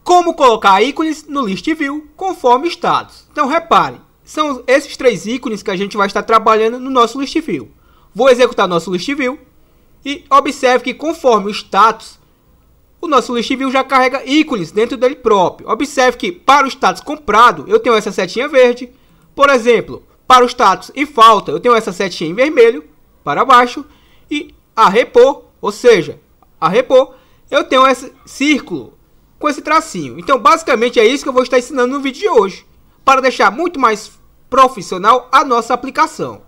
como colocar ícones no list view conforme status. Então repare, são esses 3 ícones que a gente vai estar trabalhando no nosso list view. Vou executar nosso list view e observe que conforme o status, o nosso list view já carrega ícones dentro dele próprio. Observe que para o status comprado eu tenho essa setinha verde. Por exemplo, para o status em falta eu tenho essa setinha em vermelho para baixo. E a repor, ou seja, a repor, eu tenho esse círculo com esse tracinho. Então basicamente é isso que eu vou estar ensinando no vídeo de hoje, para deixar muito mais profissional a nossa aplicação.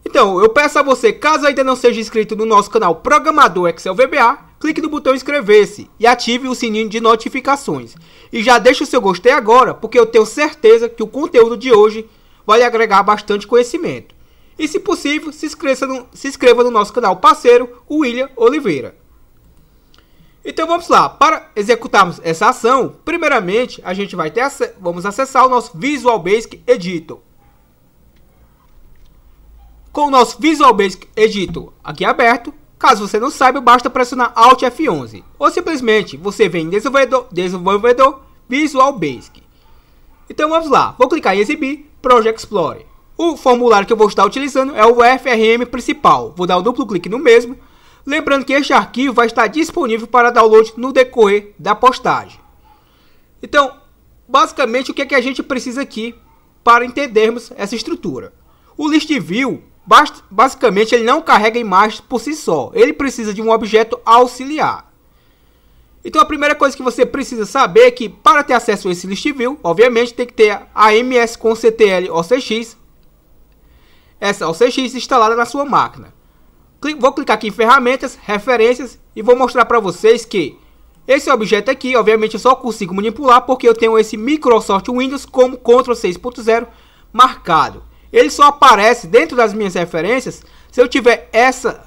Então eu peço a você, caso ainda não seja inscrito no nosso canal Programador Excel VBA, clique no botão inscrever-se e ative o sininho de notificações. E já deixa o seu gostei agora, porque eu tenho certeza que o conteúdo de hoje vai lhe agregar bastante conhecimento. E se possível, se inscreva no nosso canal parceiro, o William Oliveira. Então vamos lá, para executarmos essa ação, primeiramente a gente vai vamos acessar o nosso Visual Basic Editor. Com o nosso Visual Basic Editor aqui aberto, caso você não saiba, basta pressionar Alt F11. Ou simplesmente você vem em Desenvolvedor, Visual Basic. Então vamos lá, vou clicar em Exibir, Project Explorer. O formulário que eu vou estar utilizando é o FRM principal. Vou dar um duplo clique no mesmo. Lembrando que este arquivo vai estar disponível para download no decorrer da postagem. Então, basicamente, o que é que a gente precisa aqui para entendermos essa estrutura? O List View, basicamente, ele não carrega imagens por si só. Ele precisa de um objeto auxiliar. Então, a primeira coisa que você precisa saber é que, para ter acesso a esse List View, obviamente, tem que ter a MS com CTL OCX, essa OCX instalada na sua máquina. Vou clicar aqui em ferramentas, referências e vou mostrar para vocês que esse objeto aqui, obviamente eu só consigo manipular porque eu tenho esse Microsoft Windows como Ctrl 6.0 marcado. Ele só aparece dentro das minhas referências se eu tiver essa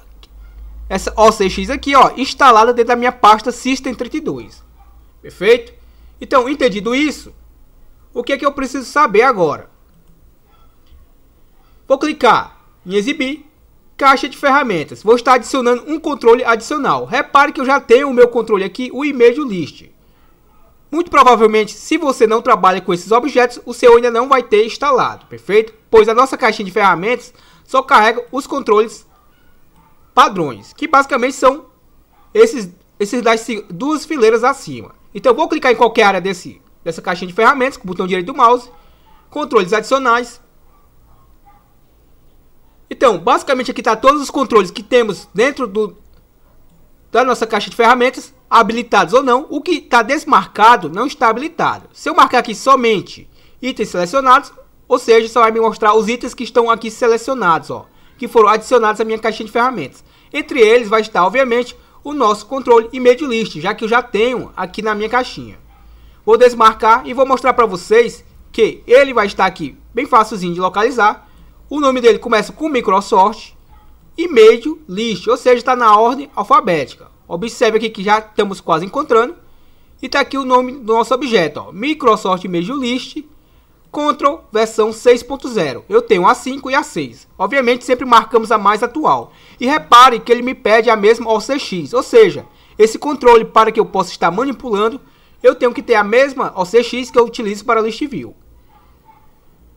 OCX aqui, ó, instalada dentro da minha pasta System32. Perfeito? Então, entendido isso, o que é que eu preciso saber agora? Vou clicar em Exibir, Caixa de Ferramentas. Vou estar adicionando um controle adicional. Repare que eu já tenho o meu controle aqui, o Image List. Muito provavelmente, se você não trabalha com esses objetos, o seu ainda não vai ter instalado, perfeito? Pois a nossa caixinha de ferramentas só carrega os controles padrões, que basicamente são esses das 2 fileiras acima. Então eu vou clicar em qualquer área dessa caixinha de ferramentas, com o botão direito do mouse, controles adicionais. Então, basicamente aqui está todos os controles que temos dentro da nossa caixa de ferramentas, habilitados ou não. O que está desmarcado não está habilitado. Se eu marcar aqui somente itens selecionados, ou seja, só vai me mostrar os itens que estão aqui selecionados, ó, que foram adicionados à minha caixinha de ferramentas. Entre eles vai estar, obviamente, o nosso controle Image List, já que eu já tenho aqui na minha caixinha. Vou desmarcar e vou mostrar para vocês que ele vai estar aqui bem facilzinho de localizar. O nome dele começa com Microsoft Image List, ou seja, está na ordem alfabética. Observe aqui que já estamos quase encontrando. E está aqui o nome do nosso objeto, ó, Microsoft Image List Control versão 6.0. Eu tenho a 5 e a 6. Obviamente sempre marcamos a mais atual. E repare que ele me pede a mesma OCX, ou seja, esse controle, para que eu possa estar manipulando, eu tenho que ter a mesma OCX que eu utilizo para List View.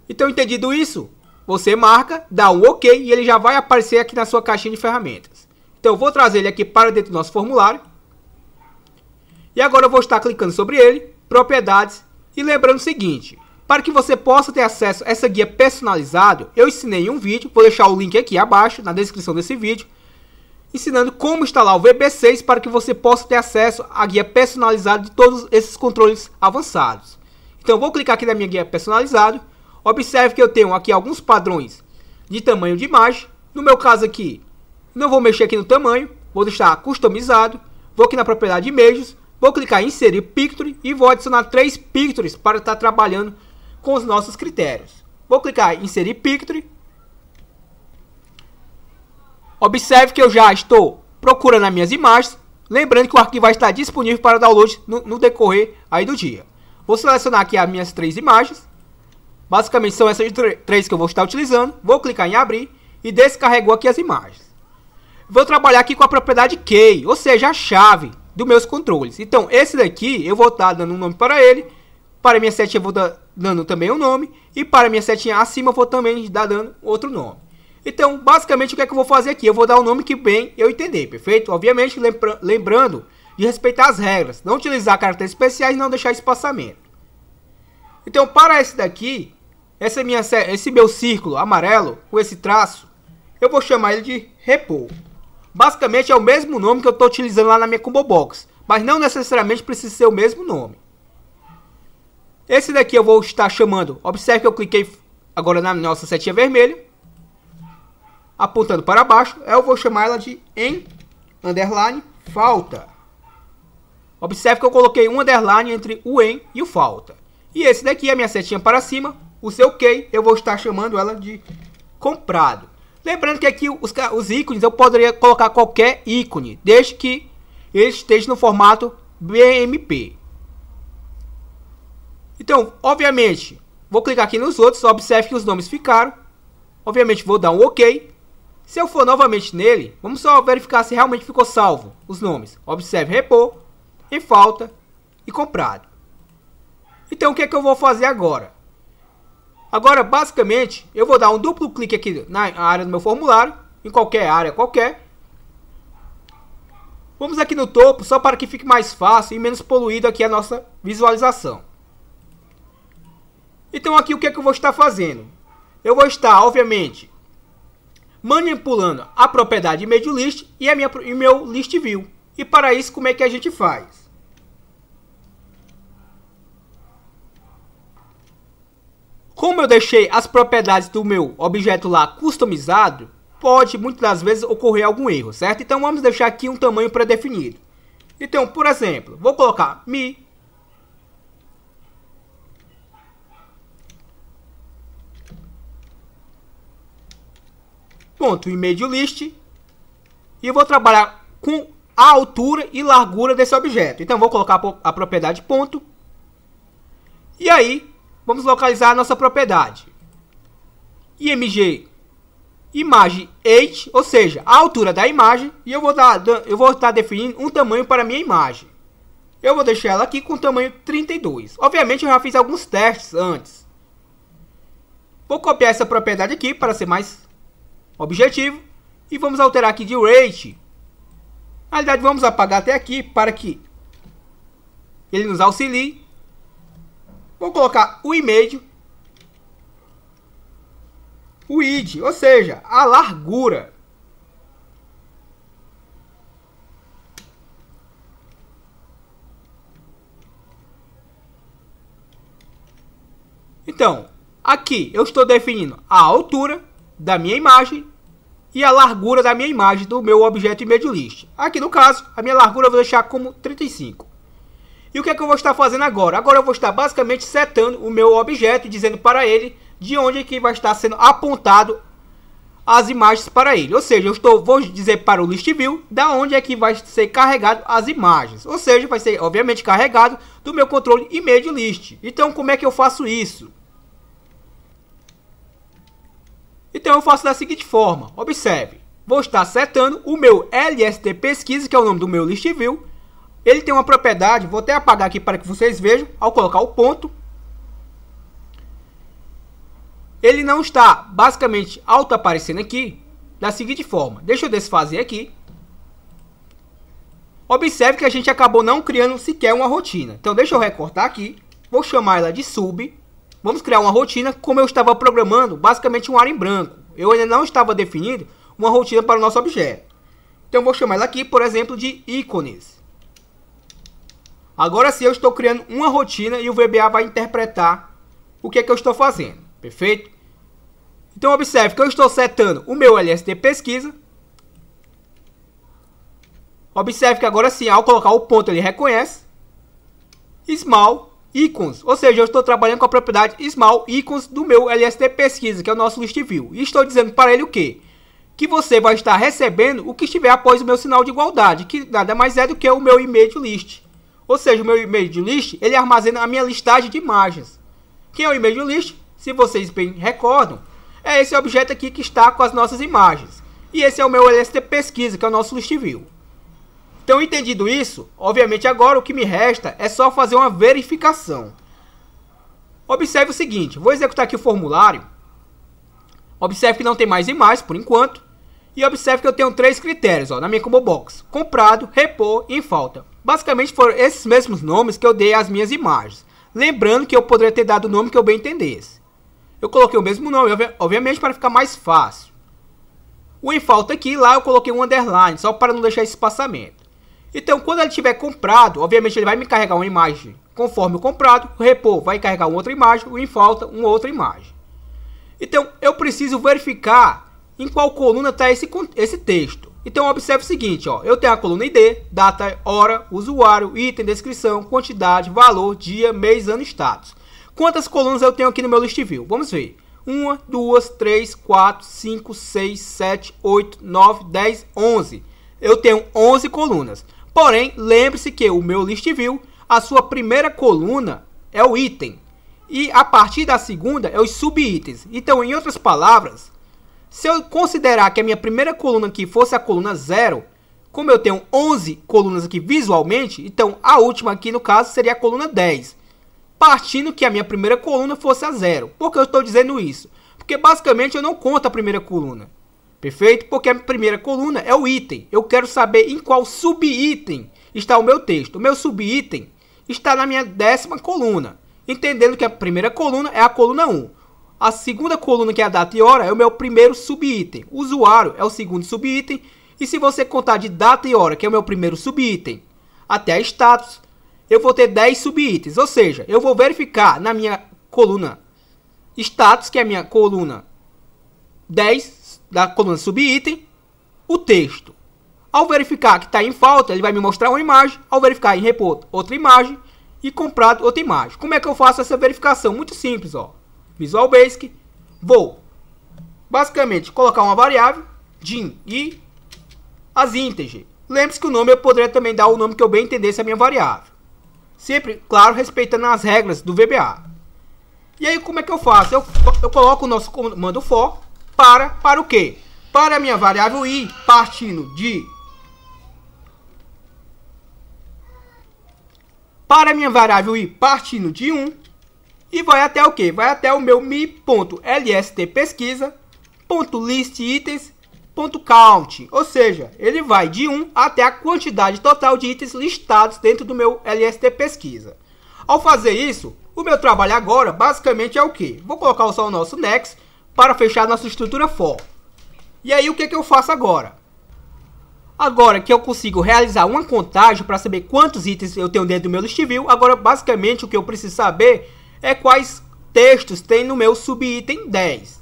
Então, entendido isso, você marca, dá um OK e ele já vai aparecer aqui na sua caixinha de ferramentas. Então eu vou trazer ele aqui para dentro do nosso formulário. E agora eu vou estar clicando sobre ele, propriedades, e lembrando o seguinte, para que você possa ter acesso a essa guia personalizada, eu ensinei em um vídeo, vou deixar o link aqui abaixo, na descrição desse vídeo, ensinando como instalar o VB6 para que você possa ter acesso à guia personalizada de todos esses controles avançados. Então eu vou clicar aqui na minha guia personalizada. Observe que eu tenho aqui alguns padrões de tamanho de imagem. No meu caso aqui, não vou mexer aqui no tamanho, vou deixar customizado. Vou aqui na propriedade Images, vou clicar em Inserir Picture e vou adicionar 3 pictures para estar trabalhando com os nossos critérios. Vou clicar em Inserir Picture. Observe que eu já estou procurando as minhas imagens. Lembrando que o arquivo vai estar disponível para download no decorrer aí do dia. Vou selecionar aqui as minhas 3 imagens. Basicamente são essas 3 que eu vou estar utilizando. Vou clicar em abrir e descarregou aqui as imagens. Vou trabalhar aqui com a propriedade key, ou seja, a chave dos meus controles. Então, esse daqui eu vou estar dando um nome para ele. Para minha setinha eu vou estar dando também um nome. E para minha setinha acima eu vou também estar dando outro nome. Então, basicamente, o que é que eu vou fazer aqui? Eu vou dar um nome que bem eu entender, perfeito? Obviamente, lembrando de respeitar as regras. Não utilizar caracteres especiais e não deixar espaçamento. Então, para esse daqui, esse meu círculo amarelo, com esse traço, eu vou chamar ele de Repo. Basicamente, é o mesmo nome que eu estou utilizando lá na minha Combo Box. Mas não necessariamente precisa ser o mesmo nome. Esse daqui eu vou estar chamando. Observe que eu cliquei agora na nossa setinha vermelha, apontando para baixo. Eu vou chamar ela de underline falta. Observe que eu coloquei um underline entre o e o falta. E esse daqui é a minha setinha para cima. O seu key eu vou estar chamando ela de comprado. Lembrando que aqui os ícones eu poderia colocar qualquer ícone, desde que ele esteja no formato BMP. Então, obviamente, vou clicar aqui nos outros, observe que os nomes ficaram. Obviamente, vou dar um OK. Se eu for novamente nele, vamos só verificar se realmente ficou salvo os nomes. Observe Repo, em falta e comprado. Então, o que é que eu vou fazer agora? Agora, basicamente, eu vou dar um duplo clique aqui na área do meu formulário, em qualquer área qualquer. Vamos aqui no topo, só para que fique mais fácil e menos poluído aqui a nossa visualização. Então, aqui o que é que eu vou estar fazendo? Eu vou estar, obviamente, manipulando a propriedade ImageList e o meu List View. E para isso, como é que a gente faz? Como eu deixei as propriedades do meu objeto lá customizado, pode muitas das vezes ocorrer algum erro, certo? Então vamos deixar aqui um tamanho pré-definido. Então, por exemplo, vou colocar mi ponto ImageList e vou trabalhar com a altura e largura desse objeto. Então vou colocar a propriedade ponto e aí vamos localizar a nossa propriedade. IMG imagem height, ou seja, a altura da imagem, e eu vou estar definindo um tamanho para a minha imagem. Eu vou deixar ela aqui com o tamanho 32. Obviamente eu já fiz alguns testes antes. Vou copiar essa propriedade aqui para ser mais objetivo e vamos alterar aqui de rate. Na realidade vamos apagar até aqui para que ele nos auxilie. Vou colocar o image, o id, ou seja, a largura. Então, aqui eu estou definindo a altura da minha imagem e a largura da minha imagem do meu objeto ImageList. Aqui no caso, a minha largura eu vou deixar como 35. E o que é que eu vou estar fazendo agora? Agora eu vou estar basicamente setando o meu objeto e dizendo para ele de onde é que vai estar sendo apontado as imagens para ele. Ou seja, vou dizer para o List View da onde é que vai ser carregado as imagens. Ou seja, vai ser obviamente carregado do meu controle ImageList. Então como é que eu faço isso? Então eu faço da seguinte forma, observe, vou estar setando o meu LST pesquisa, que é o nome do meu List View. Ele tem uma propriedade, vou até apagar aqui para que vocês vejam, ao colocar o ponto. Ele não está basicamente auto aparecendo aqui da seguinte forma, deixa eu desfazer aqui. Observe que a gente acabou não criando sequer uma rotina. Então deixa eu recortar aqui, vou chamar ela de sub. Vamos criar uma rotina como eu estava programando, basicamente uma área em branco. Eu ainda não estava definindo uma rotina para o nosso objeto. Então eu vou chamar ela aqui, por exemplo, de ícones. Agora sim eu estou criando uma rotina e o VBA vai interpretar o que é que eu estou fazendo. Perfeito? Então observe que eu estou setando o meu LST pesquisa. Observe que agora sim, ao colocar o ponto, ele reconhece. Small Icons, ou seja, eu estou trabalhando com a propriedade Small Icons do meu LST pesquisa, que é o nosso List View. E estou dizendo para ele o quê? Que você vai estar recebendo o que estiver após o meu sinal de igualdade, que nada mais é do que o meu ImageList. Ou seja, o meu ImageList, ele armazena a minha listagem de imagens. Quem é o ImageList? Se vocês bem recordam, é esse objeto aqui que está com as nossas imagens. E esse é o meu LST pesquisa, que é o nosso List View. Então, entendido isso, obviamente agora o que me resta é só fazer uma verificação. Observe o seguinte, vou executar aqui o formulário. Observe que não tem mais imagens por enquanto. E observe que eu tenho 3 critérios na minha combo box: comprado, repor e em falta. Basicamente foram esses mesmos nomes que eu dei às minhas imagens. Lembrando que eu poderia ter dado o nome que eu bem entendesse. Eu coloquei o mesmo nome, obviamente, para ficar mais fácil. O em falta aqui, lá eu coloquei um underline, só para não deixar esse espaçamento. Então, quando ele tiver comprado, obviamente ele vai me carregar uma imagem conforme o comprado. O repor vai carregar uma outra imagem, o em falta uma outra imagem. Então, eu preciso verificar em qual coluna está esse texto. Então, observe o seguinte, eu tenho a coluna ID, data, hora, usuário, item, descrição, quantidade, valor, dia, mês, ano, status. Quantas colunas eu tenho aqui no meu list view? Vamos ver. 1, 2, 3, 4, 5, 6, 7, 8, 9, 10, 11. Eu tenho 11 colunas. Porém, lembre-se que o meu list view, a sua primeira coluna é o item. E a partir da segunda é os subitens. Então, em outras palavras, se eu considerar que a minha primeira coluna aqui fosse a coluna 0, como eu tenho 11 colunas aqui visualmente, então a última aqui no caso seria a coluna 10. Partindo que a minha primeira coluna fosse a 0. Por que eu estou dizendo isso? Porque basicamente eu não conto a primeira coluna. Perfeito? Porque a primeira coluna é o item. Eu quero saber em qual subitem está o meu texto. O meu subitem está na minha 10ª coluna. Entendendo que a primeira coluna é a coluna 1. A segunda coluna, que é a data e hora, é o meu primeiro subitem. O usuário é o segundo subitem. E se você contar de data e hora, que é o meu primeiro subitem, até a status, eu vou ter 10 subitens. Ou seja, eu vou verificar na minha coluna status, que é a minha coluna 10, da coluna subitem, o texto. Ao verificar que está em falta, ele vai me mostrar uma imagem. Ao verificar em repor, outra imagem. E comprado, outra imagem. Como é que eu faço essa verificação? Muito simples, Visual Basic, vou basicamente colocar uma variável, din, e as integer. Lembre-se que o nome eu poderia também dar o nome que eu bem entendesse a minha variável. Sempre, claro, respeitando as regras do VBA. E aí, como é que eu faço? Eu coloco o nosso comando for para o quê? Para a minha variável i partindo de... Para a minha variável i partindo de 1. E vai até o quê? Vai até o meu mi.lstpesquisa.listitens.count. Ou seja, ele vai de 1 até a quantidade total de itens listados dentro do meu lstpesquisa. Ao fazer isso, o meu trabalho agora basicamente é o quê? Vou colocar só o nosso next para fechar nossa estrutura for. E aí, o que eu faço agora? Agora que eu consigo realizar uma contagem para saber quantos itens eu tenho dentro do meu list view, agora basicamente o que eu preciso saber é quais textos tem no meu subitem 10.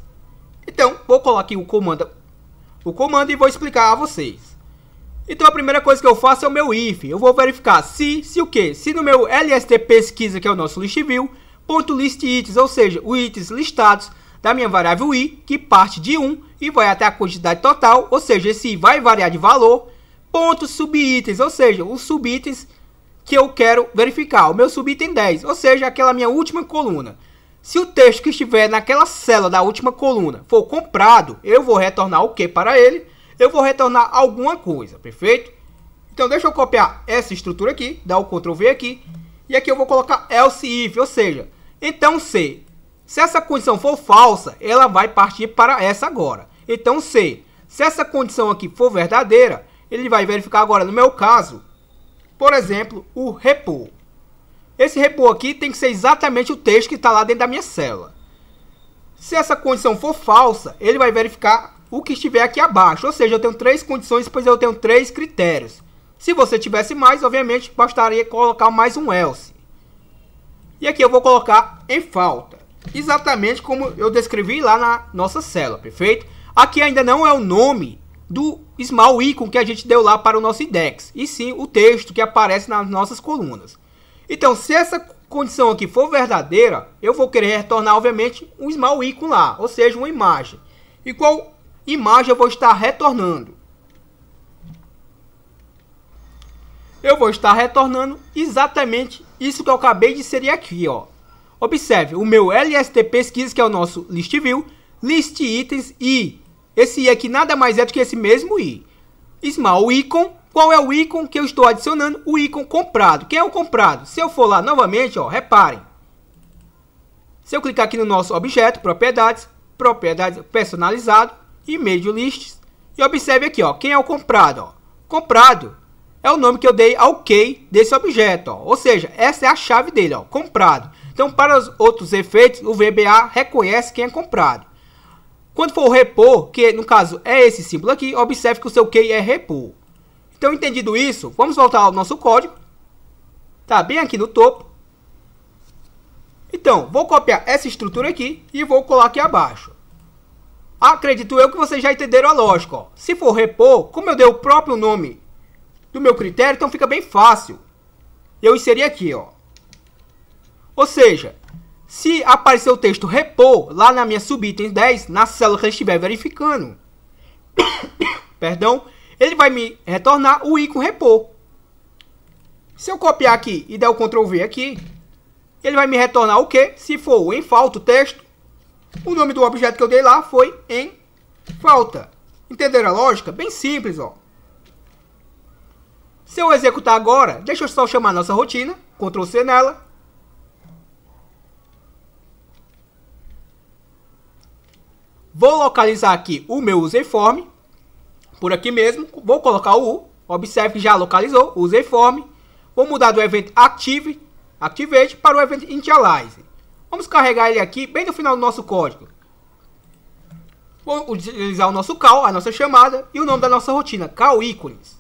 Então, vou colocar aqui o comando e vou explicar a vocês. Então, a primeira coisa que eu faço é o meu if. Eu vou verificar se o quê? Se no meu lstpesquisa, que é o nosso list view, .listItens, ou seja, os itens listados da minha variável i, que parte de 1 e vai até a quantidade total, ou seja, esse i vai variar de valor, ponto subitens, ou seja, os subitens que eu quero verificar, o meu subitem 10, ou seja, aquela minha última coluna. Se o texto que estiver naquela célula da última coluna for comprado, eu vou retornar o que para ele? Eu vou retornar alguma coisa, perfeito? Então, deixa eu copiar essa estrutura aqui, dar o Ctrl V aqui, e aqui eu vou colocar else if, ou seja, então se essa condição for falsa, ela vai partir para essa agora. Então, se essa condição aqui for verdadeira, ele vai verificar agora, no meu caso, por exemplo, o repor. Esse repor aqui tem que ser exatamente o texto que está lá dentro da minha célula. Se essa condição for falsa, ele vai verificar o que estiver aqui abaixo. Ou seja, eu tenho 3 condições, pois eu tenho 3 critérios. Se você tivesse mais, obviamente, bastaria colocar mais um else. E aqui eu vou colocar em falta. Exatamente como eu descrevi lá na nossa célula, perfeito? Aqui ainda não é o nome do small icon que a gente deu lá para o nosso index, e sim o texto que aparece nas nossas colunas. Então, se essa condição aqui for verdadeira, eu vou querer retornar, obviamente, um small icon lá, ou seja, uma imagem. E qual imagem eu vou estar retornando? Eu vou estar retornando exatamente isso que eu acabei de inserir aqui, Observe, o meu lstpesquisa, que é o nosso list view, listItens i. Esse i aqui nada mais é do que esse mesmo i. Small icon Qual é o ícone que eu estou adicionando? O ícone comprado. Quem é o comprado? Se eu for lá novamente, ó, reparem. Se eu clicar aqui no nosso objeto, propriedades personalizado e medio lists, e observe aqui, ó, quem é o comprado, ó. Comprado é o nome que eu dei ao key desse objeto, ó. Ou seja, essa é a chave dele, ó, comprado. Então, para os outros efeitos, o VBA reconhece quem é comprado. Quando for repor, que no caso é esse símbolo aqui, observe que o seu key é repor. Então, entendido isso, vamos voltar ao nosso código. Tá bem aqui no topo. Então, vou copiar essa estrutura aqui e vou colar aqui abaixo. Acredito eu que vocês já entenderam a lógica, ó. Se for repor, como eu dei o próprio nome do meu critério, então fica bem fácil. Eu inseri aqui, ó. Ou seja, se aparecer o texto repor lá na minha subitem 10, na célula que ele estiver verificando, perdão, ele vai me retornar o ícone repor. Se eu copiar aqui e der o Ctrl V aqui, ele vai me retornar o que? Se for em falta o texto, o nome do objeto que eu dei lá foi em falta. Entenderam a lógica? Bem simples, ó. Se eu executar agora, deixa eu só chamar a nossa rotina, Ctrl C nela. Vou localizar aqui o meu userform, por aqui mesmo, vou colocar o U, observe que já localizou o userform. Vou mudar do evento Activate para o evento Initialize. Vamos carregar ele aqui bem no final do nosso código. Vou utilizar o nosso call, a nossa chamada, e o nome da nossa rotina, call ícones.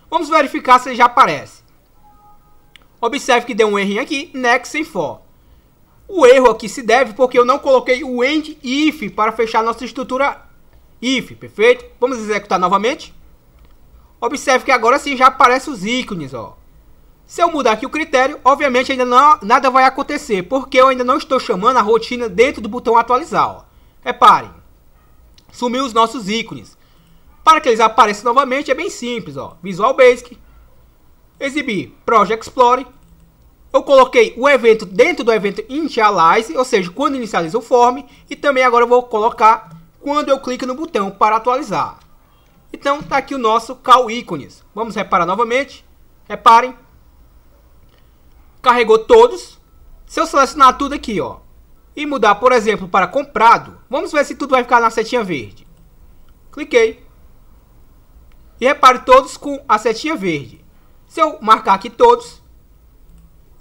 Vamos verificar se ele já aparece. Observe que deu um errinho aqui, next sem for. O erro aqui se deve porque eu não coloquei o end if para fechar nossa estrutura if, perfeito? Vamos executar novamente. Observe que agora sim já aparecem os ícones, ó. Se eu mudar aqui o critério, obviamente ainda nada vai acontecer, porque eu ainda não estou chamando a rotina dentro do botão atualizar, ó. Reparem, sumiu os nossos ícones. Para que eles apareçam novamente é bem simples, ó. Visual Basic, exibir Project Explorer. Eu coloquei o evento dentro do evento Initialize, ou seja, quando inicializa o form, e também agora eu vou colocar quando eu clico no botão para atualizar. Então tá aqui o nosso call ícones. Vamos reparar novamente. Reparem. Carregou todos. Se eu selecionar tudo aqui, ó, e mudar, por exemplo, para comprado, vamos ver se tudo vai ficar na setinha verde. Cliquei. E repare todos com a setinha verde. Se eu marcar aqui todos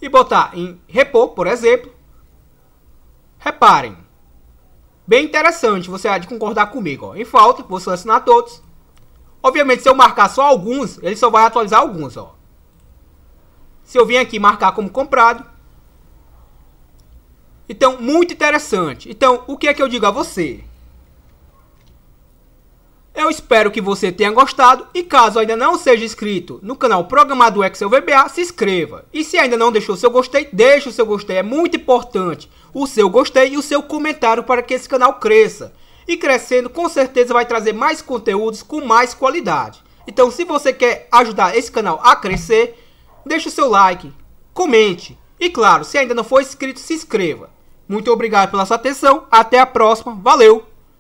e botar em repor, por exemplo, reparem. Bem interessante, você há de concordar comigo, ó. Em falta, vou selecionar todos. Obviamente, se eu marcar só alguns, ele só vai atualizar alguns, ó. Se eu vim aqui marcar como comprado. Então, muito interessante. Então, o que é que eu digo a você? Eu espero que você tenha gostado. E caso ainda não seja inscrito no canal Programador Excel VBA, se inscreva. E se ainda não deixou o seu gostei, deixe o seu gostei. É muito importante o seu gostei e o seu comentário para que esse canal cresça. E crescendo, com certeza vai trazer mais conteúdos com mais qualidade. Então, se você quer ajudar esse canal a crescer, deixe o seu like, comente. E claro, se ainda não for inscrito, se inscreva. Muito obrigado pela sua atenção. Até a próxima. Valeu!